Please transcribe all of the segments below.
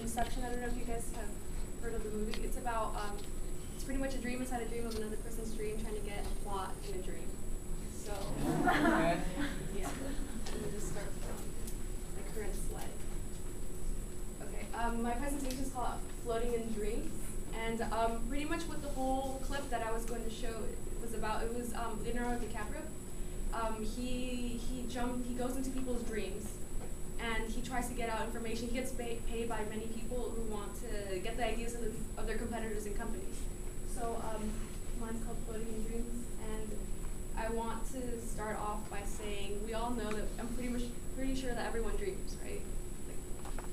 Inception. I don't know if you guys have heard of the movie. It's about it's pretty much a dream inside a dream of another person's dream, trying to get a plot in a dream. So yeah, let me just start from my current slide. Okay, my presentation is called Floating in Dreams, and pretty much what the whole clip that I was going to show was about. It was Leonardo DiCaprio. He goes into people's dreams, and he tries to get out information. He gets paid by many people who want to get the ideas of their competitors and companies. So mine's called Floating in Dreams, and I want to start off by saying we all know that I'm pretty sure that everyone dreams, right?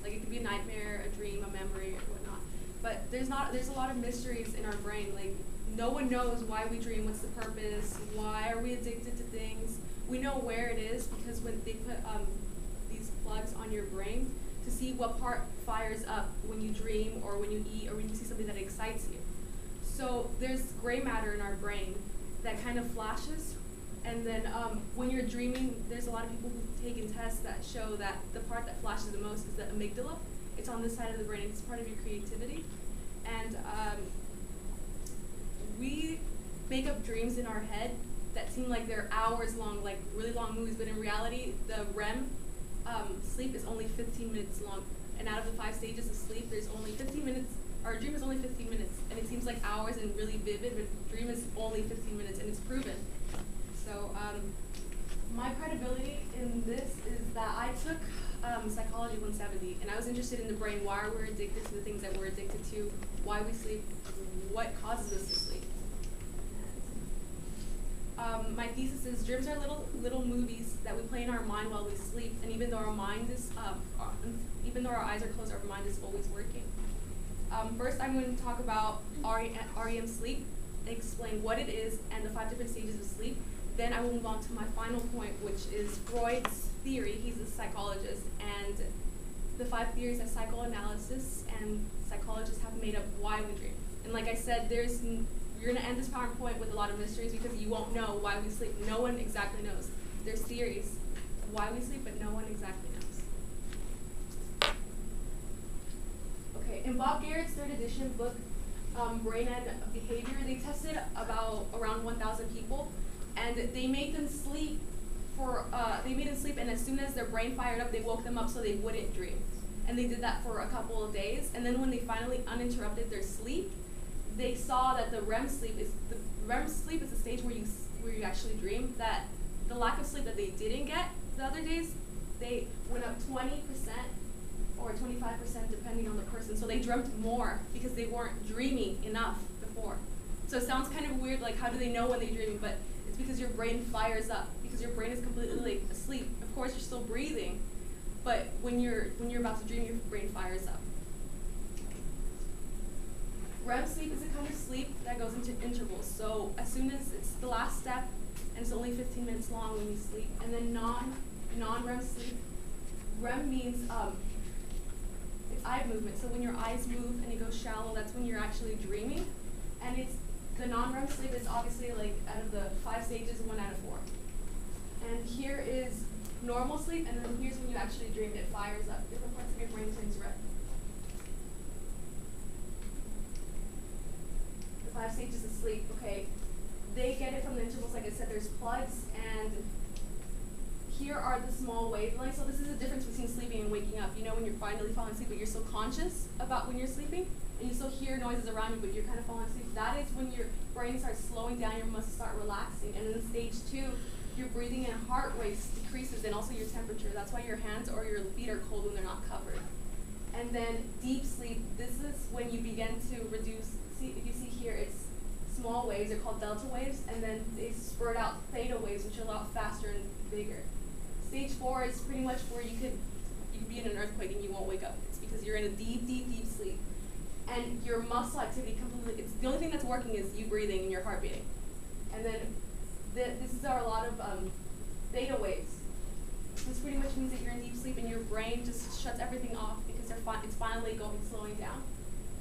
Like it could be a nightmare, a dream, a memory, or whatnot. But there's a lot of mysteries in our brain. Like no one knows why we dream, what's the purpose, why are we addicted to things. We know where it is because when they put these plugs on your brain to see what part fires up when you dream or when you eat or when you see something that excites you. So there's gray matter in our brain that kind of flashes, and then when you're dreaming, there's a lot of people who've taken tests that show that the part that flashes the most is the amygdala. It's on this side of the brain. It's part of your creativity, and we make up dreams in our head that seem like they're hours long, like really long movies, but in reality, the REM sleep is only 15 minutes long. And out of the 5 stages of sleep, there's only 15 minutes, our dream is only 15 minutes, and it seems like hours and really vivid, but dream is only 15 minutes, and it's proven. So my credibility in this is that I took Psychology 170, and I was interested in the brain, why we're addicted to the things that we're addicted to, why we sleep, what causes us to sleep. My thesis is dreams are little movies that we play in our mind while we sleep, and even though our mind is, even though our eyes are closed, our mind is always working. First, I'm going to talk about REM sleep, explain what it is, and the 5 different stages of sleep. Then I will move on to my final point, which is Freud's theory. He's a psychologist, and the 5 theories that psychoanalysis and psychologists have made up why we dream. And like I said, you're going to end this PowerPoint with a lot of mysteries because you won't know why we sleep. No one exactly knows. There's theories of why we sleep, but no one exactly knows. Okay, in Bob Garrett's 3rd edition book, Brain and Behavior, they tested around 1,000 people, and they made them sleep and as soon as their brain fired up, they woke them up so they wouldn't dream. And they did that for a couple of days, and then when they finally uninterrupted their sleep, they saw that the REM sleep is the stage where you actually dream. That the lack of sleep that they didn't get the other days, they went up 20% or 25% depending on the person. So they dreamt more because they weren't dreaming enough before. So it sounds kind of weird, like how do they know when they're dreaming? But it's because your brain fires up, because your brain is completely asleep. Of course, you're still breathing, but when you're about to dream, your brain fires up. REM sleep is a kind of sleep that goes into intervals. So as soon as it's the last step, and it's only 15 minutes long when you sleep, and then non-REM sleep. REM means it's eye movement. So when your eyes move and it goes shallow, that's when you're actually dreaming. And the non-REM sleep is obviously like out of the 5 stages, 1 out of 4. And here is normal sleep, and then here's when you actually dream. It fires up. Different parts of your brain turns red. 5 stages of sleep, okay, they get it from the intervals. Like I said, there's plugs, and here are the small wavelengths. So this is the difference between sleeping and waking up. You know when you're finally falling asleep, but you're still conscious about when you're sleeping, and you still hear noises around you, but you're kind of falling asleep. That is when your brain starts slowing down, your muscles start relaxing. And then stage 2, your breathing and heart rate decreases, and also your temperature. That's why your hands or your feet are cold when they're not covered. And then deep sleep, this is when you begin to reduce. See, if you see here, it's small waves, they're called delta waves, and then they spurt out theta waves, which are a lot faster and bigger. Stage 4 is pretty much where you could be in an earthquake and you won't wake up. It's because you're in a deep, deep, deep sleep. And your muscle activity completely, it's the only thing that's working is you breathing and your heart beating. And then this are a lot of theta waves. This pretty much means that you're in deep sleep and your brain just shuts everything off because it's finally slowing down.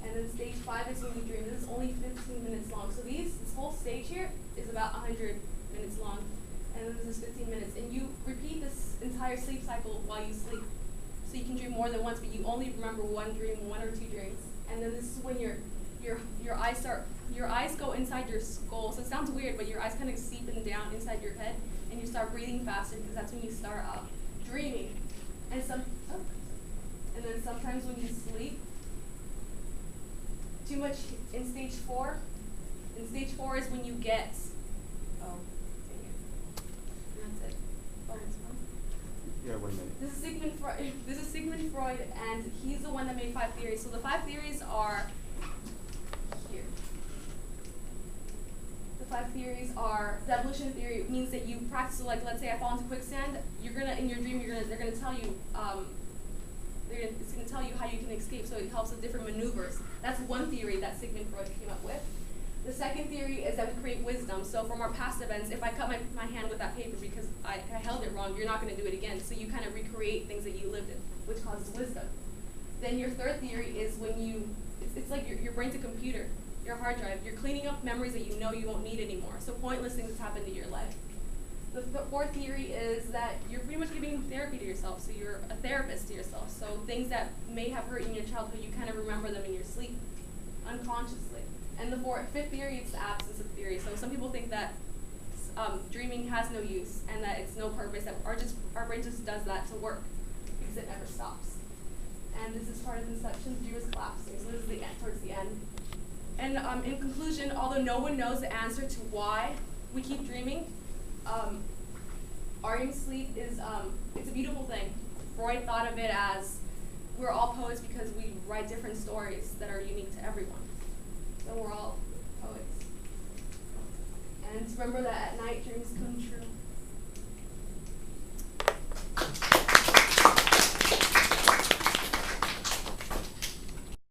And then stage 5 is when you dream. This is only 15 minutes long. So this whole stage here is about 100 minutes long. And then this is 15 minutes. And you repeat this entire sleep cycle while you sleep. So you can dream more than once, but you only remember one dream, one or two dreams. And then this is when your eyes go inside your skull. So it sounds weird, but your eyes kind of seeping down inside your head, and you start breathing faster because that's when you start dreaming. And then sometimes when you sleep, too much in stage 4. In stage 4 is when you get, oh, dang it. And that's it. Oh, it's fine. Yeah, wait a minute. This is Sigmund Freud, and he's the one that made 5 theories. So the 5 theories are here. The 5 theories are, the evolution theory means that you practice, so like let's say I fall into quicksand, in your dream they're gonna tell you, it's gonna tell you how you can escape, so it helps with different maneuvers. That's one theory that Sigmund Freud came up with. The second theory is that we create wisdom. So from our past events, if I cut my hand with that paper because I held it wrong, you're not going to do it again. So you kind of recreate things that you lived in, which causes wisdom. Then your third theory is when it's like your brain's a computer, your hard drive. You're cleaning up memories that you know you won't need anymore. So pointless things happen to your life. The fourth theory is that you're pretty much giving therapy to yourself. So you're a therapist to yourself. So things that may have hurt you in your childhood, you kind of remember them in your sleep, unconsciously. And the fifth theory is the absence of theory. So some people think that dreaming has no use and that it's no purpose, that our brain just does that to work because it never stops. And this is part of Inception. The dream is collapsing. So this is the end, towards the end. And in conclusion, although no one knows the answer to why we keep dreaming, REM sleep is it's a beautiful thing. Freud thought of it as we're all poets because we write different stories that are unique to everyone. So we're all poets. And remember that at night dreams come true.